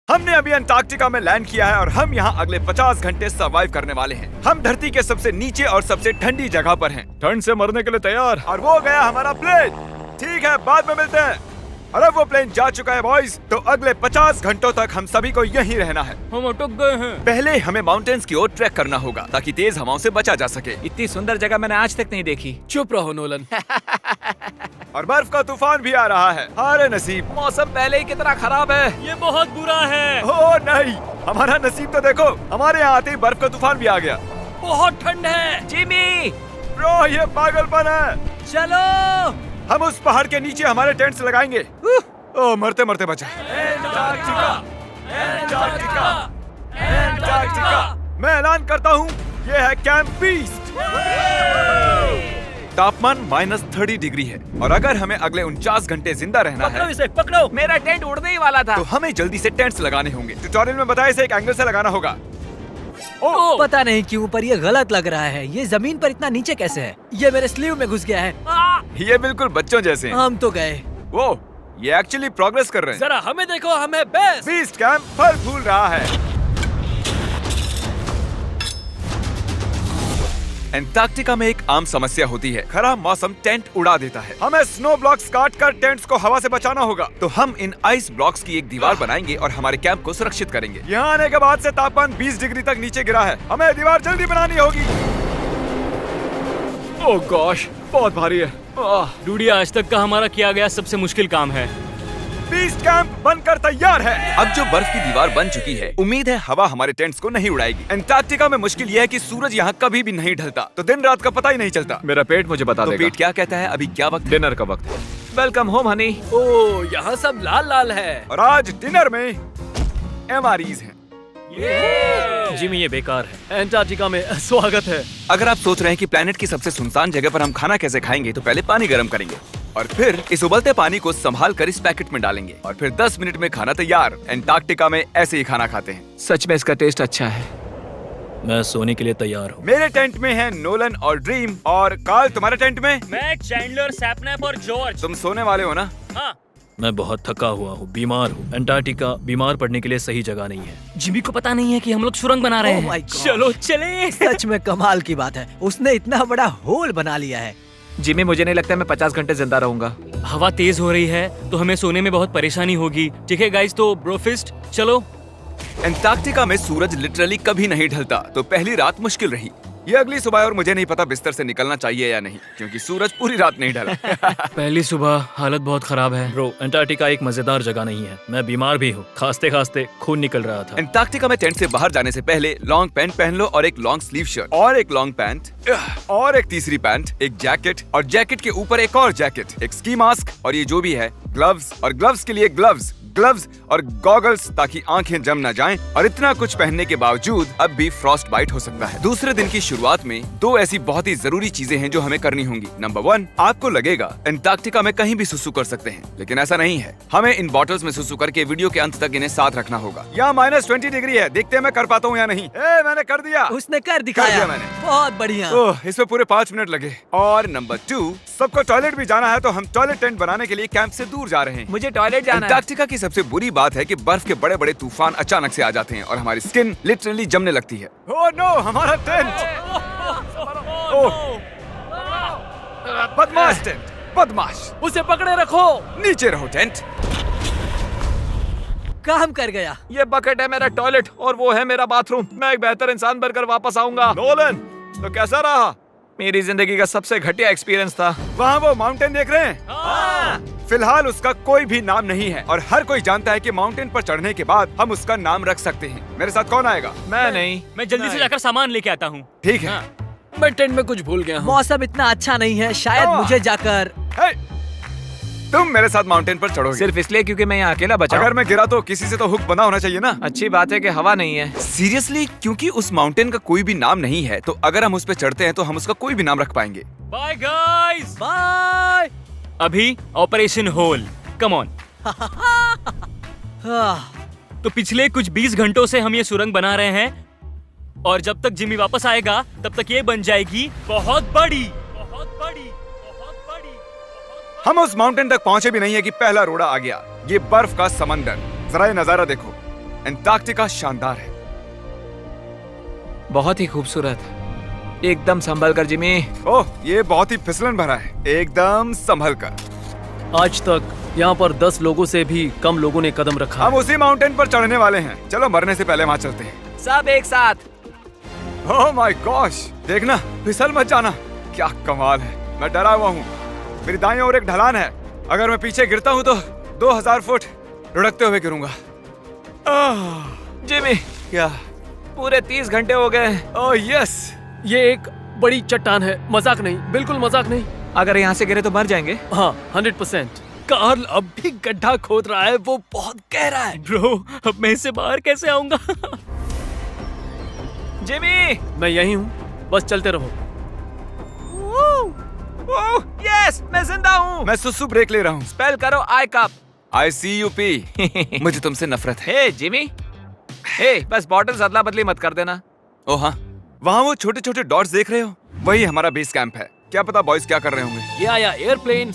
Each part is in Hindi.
हमने अभी अंटार्कटिका में लैंड किया है और हम यहाँ अगले 50 घंटे सर्वाइव करने वाले हैं। हम धरती के सबसे नीचे और सबसे ठंडी जगह पर हैं। ठंड से मरने के लिए तैयार। और वो गया हमारा प्लेन। ठीक है, बाद में मिलते हैं। और अब वो प्लेन जा चुका है बॉयज, तो अगले 50 घंटों तक हम सभी को यहीं रहना है। हम अटक गए हैं। पहले हमें माउंटेन्स की ओर ट्रैक करना होगा ताकि तेज हवाओं से बचा जा सके। इतनी सुंदर जगह मैंने आज तक नहीं देखी। चुप रहो नोलन। और बर्फ का तूफान भी आ रहा है। अरे नसीब, मौसम पहले ही कितना खराब है। ये बहुत बुरा है। ओ नहीं, हमारा नसीब तो देखो, हमारे यहाँ आते ही बर्फ का तूफान भी आ गया। बहुत ठंड है। जिमी, ब्रो ये पागलपन है। चलो, हम उस पहाड़ के नीचे हमारे टेंट्स लगाएंगे। ओ मरते मरते बचा। Antarctica, Antarctica, Antarctica. मैं ऐलान करता हूँ, ये है कैंप बीस्ट। तापमान -30 डिग्री है और अगर हमें अगले 49 घंटे जिंदा रहना है, इसे पकड़ो। मेरा टेंट उड़ने ही वाला था। तो हमें जल्दी से टेंट्स लगाने होंगे। ट्यूटोरियल में बताया इसे एक एंगल से लगाना होगा। पता नहीं क्यों पर ये गलत लग रहा है। ये जमीन पर इतना नीचे कैसे है? ये मेरे स्लीव में घुस गया है। ये बिल्कुल बच्चों जैसे हैं। हम तो गए। वो ये एक्चुअली प्रोग्रेस कर रहे हैं। जरा हमें देखो, हमें बेस्ट। बीस्ट कैंप फल फूल रहा है। एंटार्कटिका में एक आम समस्या होती है, खराब मौसम टेंट उड़ा देता है। हमें स्नो ब्लॉक्स काटकर टेंट्स को हवा से बचाना होगा। तो हम इन आइस ब्लॉक्स की एक दीवार बनाएंगे और हमारे कैंप को सुरक्षित करेंगे। यहाँ आने के बाद से तापमान 20 डिग्री तक नीचे गिरा है। हमें दीवार जल्दी बनानी होगी। ओह गॉश, बहुत भारी है। डूडी, आज तक का हमारा किया गया सबसे मुश्किल काम है। बीस्ट कैंप बनकर तैयार है। अब जो बर्फ की दीवार बन चुकी है, उम्मीद है हवा हमारे टेंट्स को नहीं उड़ाएगी। एंटार्कटिका में मुश्किल यह है कि सूरज यहाँ कभी भी नहीं ढलता, तो दिन रात का पता ही नहीं चलता। मेरा पेट मुझे बता तो देगा। पेट क्या कहता है? अभी क्या वक्त? डिनर का वक्त है। Welcome home Honey. ओह, यहाँ सब लाल लाल है। और आज डिनर में MREs हैं। जिमी, ये बेकार है। एंटार्कटिका में स्वागत है। अगर आप सोच रहे हैं कि प्लेनेट की सबसे सुनसान जगह पर हम खाना कैसे खाएंगे, तो पहले पानी गर्म करेंगे और फिर इस उबलते पानी को संभाल कर इस पैकेट में डालेंगे और फिर 10 मिनट में खाना तैयार। एंटार्कटिका में ऐसे ही खाना खाते हैं। सच में इसका टेस्ट अच्छा है। मैं सोने के लिए तैयार हूँ। मेरे टेंट में है नोलन और ड्रीम। और कार्ल, तुम्हारे टेंट में? मैं, चैंडलर, सैपनैप और जॉर्ज। तुम सोने वाले हो ना? हाँ। मैं बहुत थका हुआ हूँ, बीमार हूँ। एंटार्कटिका बीमार पड़ने के लिए सही जगह नहीं है। जिमी को पता नहीं है कि हम लोग सुरंग बना रहे Oh हैं। my God. चलो चले। सच में कमाल की बात है, उसने इतना बड़ा होल बना लिया है। जिमी, मुझे नहीं लगता मैं 50 घंटे जिंदा रहूंगा। हवा तेज हो रही है तो हमें सोने में बहुत परेशानी होगी। ठीक है गाइस, तो ब्रोफिस्ट चलो। एंटार्कटिका में सूरज लिटरली कभी नहीं ढलता, तो पहली रात मुश्किल रही। ये अगली सुबह और मुझे नहीं पता बिस्तर से निकलना चाहिए या नहीं, क्योंकि सूरज पूरी रात नहीं ढला। पहली सुबह हालत बहुत खराब है। ब्रो, एंटार्कटिका एक मजेदार जगह नहीं है। मैं बीमार भी हूँ, खांसते खांसते खून निकल रहा था। एंटार्कटिका में टेंट से बाहर जाने से पहले लॉन्ग पैंट पहन लो और एक लॉन्ग स्लीव शर्ट और एक लॉन्ग पैंट और एक तीसरी पैंट, एक जैकेट और जैकेट के ऊपर एक और जैकेट, एक स्की मास्क और ये जो भी है ग्लव्स, और ग्लव्स के लिए ग्लव्स और गॉगल्स ताकि आंखें जम न जाएं। और इतना कुछ पहनने के बावजूद अब भी फ्रॉस्ट बाइट हो सकता है। दूसरे दिन की शुरुआत में 2 ऐसी बहुत ही जरूरी चीजें हैं जो हमें करनी होंगी। नंबर 1, आपको लगेगा एंटार्कटिका में कहीं भी सुसु कर सकते हैं, लेकिन ऐसा नहीं है। हमें इन बॉटल्स में सुसु करके वीडियो के अंत तक इन्हें साथ रखना होगा। यहाँ -20 डिग्री है, देखते हैं मैं कर पाता हूँ या नहीं। मैंने कर दिया। उसने कर दिखाया। दिया मैंने। बहुत बढ़िया। ओह, इसमें पूरे 5 मिनट लगे। और नंबर 2, सबको टॉयलेट भी जाना है, तो हम टॉयलेट टेंट बनाने के लिए कैंप से दूर जा रहे हैं। मुझे टॉयलेट जाना है। एंटार्कटिका की सबसे बुरी बात है कि बर्फ के बड़े बड़े तूफान अचानक से आ जाते हैं और हमारी स्किन लिटरली जमने लगती है। ओह नो, हमारा टेंट! ओह, बदमाश टेंट, बदमाश! उसे पकड़े रखो। नीचे रहो टेंट। काम कर गया। ये बकेट है मेरा टॉयलेट और वो है मेरा बाथरूम। मैं एक बेहतर इंसान बनकर वापस आऊंगा। नोलन, तो कैसा रहा? मेरी जिंदगी का सबसे घटिया एक्सपीरियंस था। वहाँ वो माउंटेन देख रहे हैं? फिलहाल उसका कोई भी नाम नहीं है और हर कोई जानता है कि माउंटेन पर चढ़ने के बाद हम उसका नाम रख सकते हैं। मेरे साथ कौन आएगा? मैं नहीं। मैं जल्दी से जाकर सामान लेके आता हूँ। ठीक है। मैं टेंट में कुछ भूल गया हूँ। मौसम इतना अच्छा नहीं है, शायद मुझे जाकर। हे, तुम मेरे साथ माउंटेन पर चढ़ोगे सिर्फ इसलिए क्योंकि मैं यहाँ अकेला बचा। अगर मैं गिरा तो किसी से तो हुक बंधा होना चाहिए ना। अच्छी बात है कि हवा नहीं है। सीरियसली, क्योंकि उस माउंटेन का कोई भी नाम नहीं है, तो अगर हम उस पे चढ़ते हैं तो हम उसका कोई भी नाम रख पाएंगे। Bye guys. बाय। अभी ऑपरेशन होल, कम ऑन। तो पिछले कुछ 20 घंटों से हम ये सुरंग बना रहे हैं और जब तक जिमी वापस आएगा तब तक ये बन जाएगी बहुत बड़ी, बहुत बड़ी, बहुत बड़ी। हम उस माउंटेन तक पहुंचे भी नहीं है कि पहला रोड़ा आ गया। ये बर्फ का समंदर, जरा ये नजारा देखो। एंटार्क्टिका शानदार है। बहुत ही खूबसूरत, एकदम संभल कर जिमी। ओह, ये बहुत ही फिसलन भरा है, एकदम संभल कर। आज तक यहाँ पर 10 लोगों से भी कम लोगों ने कदम रखा हम है। उसी माउंटेन पर चढ़ने वाले हैं। चलो मरने से पहले वहाँ चलते हैं। सब एक साथ। ओह माय गॉश, देखना, फिसल मत जाना। क्या कमाल है। मैं डरा हुआ हूँ। मेरी दाईं ओर एक ढलान है। अगर मैं पीछे गिरता हूँ तो 2000 फुट लुढ़कते हुए गिरूंगा। जिमी, क्या? पूरे 30 घंटे हो गए। Oh yes. ये एक बड़ी चट्टान है, मजाक नहीं, बिल्कुल मजाक नहीं। अगर यहाँ से गिरे तो मर जाएंगे। हाँ, 100%। कार्ल अब भी गड्ढा खोद रहा है, वो बहुत गहरा है। ब्रो, अब मैं इससे बाहर कैसे आऊंगा? जिमी, मैं यही हूँ, बस चलते रहो। ओह यस, मैं जिंदा हूँ। मैं सुसु ब्रेक ले रहा हूँ। स्पेल करो आई कप। ICUP। मुझे तुमसे नफरत है। हे जिमी, हे बस बॉटल्स अदला बदली मत कर देना। ओह हाँ, वहाँ वो छोटे छोटे डॉट्स देख रहे हो? वही हमारा बेस कैंप है। क्या पता बॉयज क्या कर रहे होंगे। ये आया एयरप्लेन।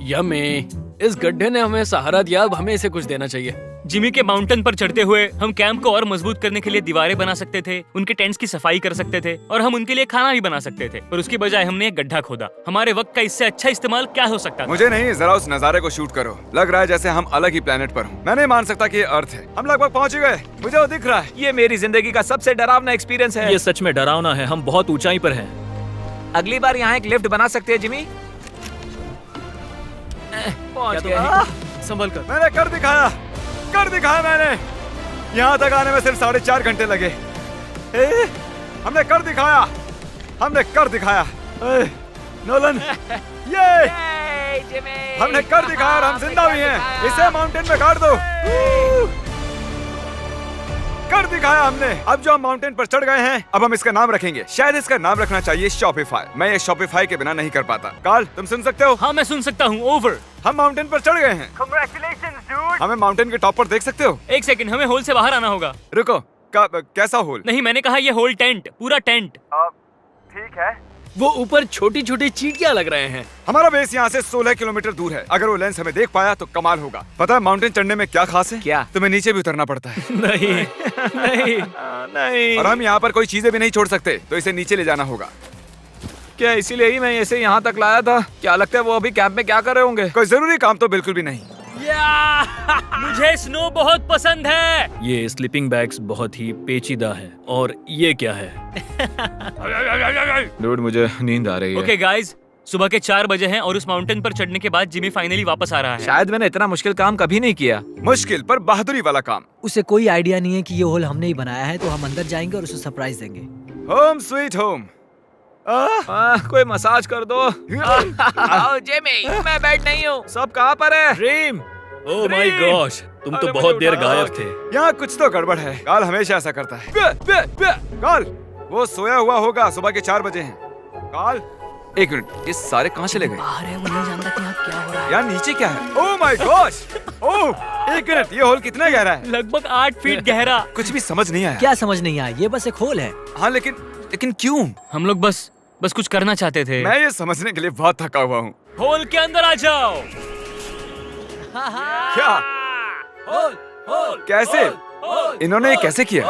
यम्मी, इस गड्ढे ने हमें सहारा दिया, अब हमें इसे कुछ देना चाहिए। जिमी के माउंटेन पर चढ़ते हुए हम कैंप को और मजबूत करने के लिए दीवारें बना सकते थे, उनके टेंट्स की सफाई कर सकते थे और हम उनके लिए खाना भी बना सकते थे, पर उसकी बजाय हमने एक गड्ढा खोदा। हमारे वक्त का इससे अच्छा इस्तेमाल क्या हो सकता था? मुझे नहीं, जरा उस नजारे को शूट करो। लग रहा है जैसे हम अलग ही प्लेनेट पर हूँ। मैं नहीं मान सकता कि ये अर्थ है। हम लगभग पहुँच ही गए। मुझे वो दिख रहा है। ये मेरी जिंदगी का सबसे डरावना एक्सपीरियंस है। ये सच में डरावना है, हम बहुत ऊंचाई पर हैं। अगली बार यहाँ एक लिफ्ट बना सकते हैं जिमी। पहुंच गए। संभल कर। मैंने कर दिखाया मैंने। यहाँ तक आने में सिर्फ 4.5 घंटे लगे। हमने कर दिखाया। नोलन, ये जिमी, हमने कर दिखाया और हम जिंदा भी हैं। इसे माउंटेन में गाड़ दो। कर दिखाया हमने। अब जो हम माउंटेन पर चढ़ गए हैं, अब हम इसका नाम रखेंगे। शायद इसका नाम रखना चाहिए शॉपिफाई। मैं ये शॉपिफाई के बिना नहीं कर पाता। कार्ल, तुम सुन सकते हो? हाँ, मैं सुन सकता हूँ। ओवर। हम माउंटेन पर चढ़ गए हैं। Congratulations, dude! हमें माउंटेन के टॉप पर देख सकते हो? एक सेकंड, हमें होल से बाहर आना होगा। रुको, कैसा होल? नहीं, मैंने कहा ये होल टेंट, पूरा टेंट। ठीक है। वो ऊपर छोटी छोटी चींटियां लग रहे हैं। हमारा बेस यहाँ से 16 किलोमीटर दूर है। अगर वो लेंस हमें देख पाया तो कमाल होगा। पता है माउंटेन चढ़ने में क्या खास है? क्या? तुम्हें नीचे भी उतरना पड़ता है। नहीं नहीं नहीं। और हम यहाँ पर कोई चीजें भी नहीं छोड़ सकते, तो इसे नीचे ले जाना होगा। क्या इसीलिए ही मैं इसे यहाँ तक लाया था? क्या लगता है वो अभी कैंप में क्या कर रहे होंगे? कोई जरूरी काम तो बिल्कुल भी नहीं। मुझे स्नो बहुत पसंद है। ये स्लीपिंग बैग्स बहुत ही पेचीदा है। और ये क्या है? डूड, मुझे नींद आ रही है। ओके गाइस, सुबह के 4 बजे हैं और उस माउंटेन पर चढ़ने के बाद जिमी फाइनली वापस आ रहा है। शायद मैंने इतना मुश्किल काम कभी नहीं किया। मुश्किल पर बहादुरी वाला काम। उसे कोई आइडिया नहीं है कि ये होल हमने ही बनाया है, तो हम अंदर जाएंगे और उसे सरप्राइज देंगे। Home sweet home. कोई मसाज कर दो। जिमी, मैं बैठ नहीं हूँ। सब कहाँ पर है? ड्रीम, ओह माय गॉश, तुम तो बहुत देर गायब थे। यहाँ कुछ तो गड़बड़ है। काल हमेशा ऐसा करता है। काल, वो सोया हुआ होगा। सुबह के 4 बजे हैं। काल, एक मिनट, ये सारे कहाँ चले गए? बाहर है, वो नहीं जानता कि यहाँ क्या हो रहा है। यार नीचे क्या है? Oh my gosh! ओह, एक मिनट, ये होल कितना गहरा है? लगभग 8 फीट गहरा। कुछ भी समझ नहीं आया। क्या समझ नहीं आया? ये बस एक होल है। हाँ, लेकिन क्यों? हम लोग बस कुछ करना चाहते थे। मैं ये समझने के लिए बहुत थका हुआ हूँ। होल के अंदर आ जाओ। क्या? कैसे? इन्होंने ये कैसे किया?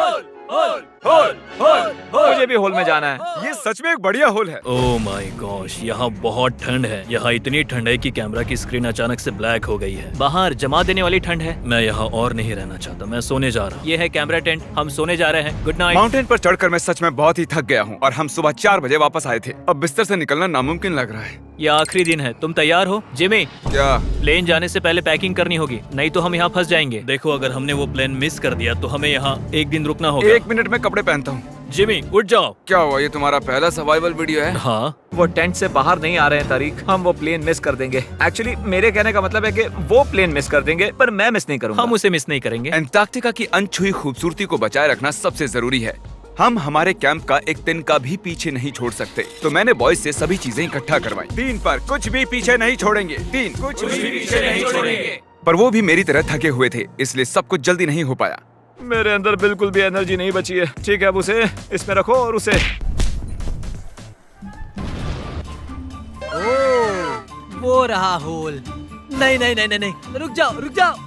मुझे भी होल में जाना है। ये सच में एक बढ़िया होल है। ओह माय गॉश, यहाँ बहुत ठंड है। यहाँ इतनी ठंड है कि कैमरा की स्क्रीन अचानक से ब्लैक हो गई है। बाहर जमा देने वाली ठंड है। मैं यहाँ और नहीं रहना चाहता, मैं सोने जा रहा हूँ। ये है कैमरा टेंट, हम सोने जा रहे हैं। Good night. माउंटेन पर चढ़कर मैं सच में बहुत ही थक गया हूँ और हम सुबह 4 बजे वापस आए थे। अब बिस्तर से निकलना नामुमकिन लग रहा है। ये आखिरी दिन है, तुम तैयार हो? जिमी, क्या? प्लेन जाने से पहले पैकिंग करनी होगी, नहीं तो हम यहाँ फंस जाएंगे। देखो, अगर हमने वो प्लेन मिस कर दिया तो हमें यहाँ एक दिन रुकना होगा। 1 मिनट में कपड़े पहनता हूँ। जिमी, उठ जाओ। क्या हुआ? ये तुम्हारा पहला सर्वाइवल वीडियो है? हाँ, वो टेंट से बाहर नहीं आ रहे हैं तारीख। हम वो प्लेन मिस कर देंगे। एक्चुअली मेरे कहने का मतलब है कि वो प्लेन मिस कर देंगे, पर मैं मिस नहीं करूंगा। हम उसे मिस नहीं करेंगे। एंटार्क्टिका की अनछुई खूबसूरती को बचाए रखना सबसे जरूरी है। हम हमारे कैंप का एक दिन का भी पीछे नहीं छोड़ सकते, तो मैंने बॉयज से सभी चीजें इकट्ठा करवाई। 3 पर कुछ भी पीछे नहीं छोड़ेंगे। 3 कुछ भी पीछे नहीं छोड़ेंगे। पर वो भी मेरी तरह थके हुए थे, इसलिए सब कुछ जल्दी नहीं हो पाया। मेरे अंदर बिल्कुल भी एनर्जी नहीं बची है। ठीक है, अब उसे इसमें रखो और उसे। वो रहा होल। नहीं नहीं नहीं नहीं नहीं, रुक जाओ,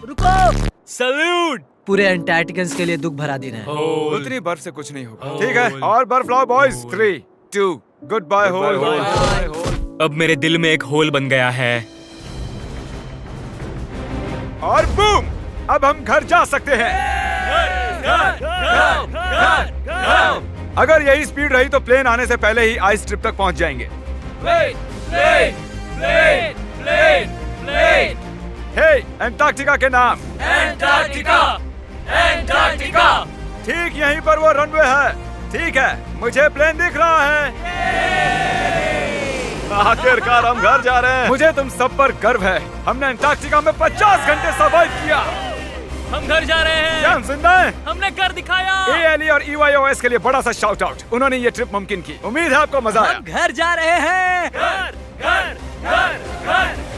रुको। सल्यूट। पूरे एंटार्क्टिकन्स के लिए दुख भरा दिन है। उतनी बर्फ से कुछ नहीं होगा। ठीक है, और बर्फ लाओ बॉयज। 3, 2, good bye whole. अब मेरे दिल में एक होल बन गया है। और बूम, अब हम घर जा सकते हैं। अगर यही स्पीड रही तो प्लेन आने से पहले ही आइस स्ट्रिप तक पहुंच जाएंगे। हे, एंटार्क्टिका के नाम। एंटार्क्टिका। ठीक यहीं पर वो रनवे है। ठीक है, मुझे प्लेन दिख रहा है। आखिरकार हम घर जा रहे हैं। मुझे तुम सब पर गर्व है। हमने एंटार्क्टिका में 50 घंटे सर्वाइव किया। हम घर जा रहे हैं। क्या हम जिंदा हैं? हमने कर दिखाया। ALE और EYOS के लिए बड़ा सा शाउट आउट। उन्होंने ये ट्रिप मुमकिन की। उम्मीद है आपको मजा आया। हम घर जा रहे हैं। घर घर घर घर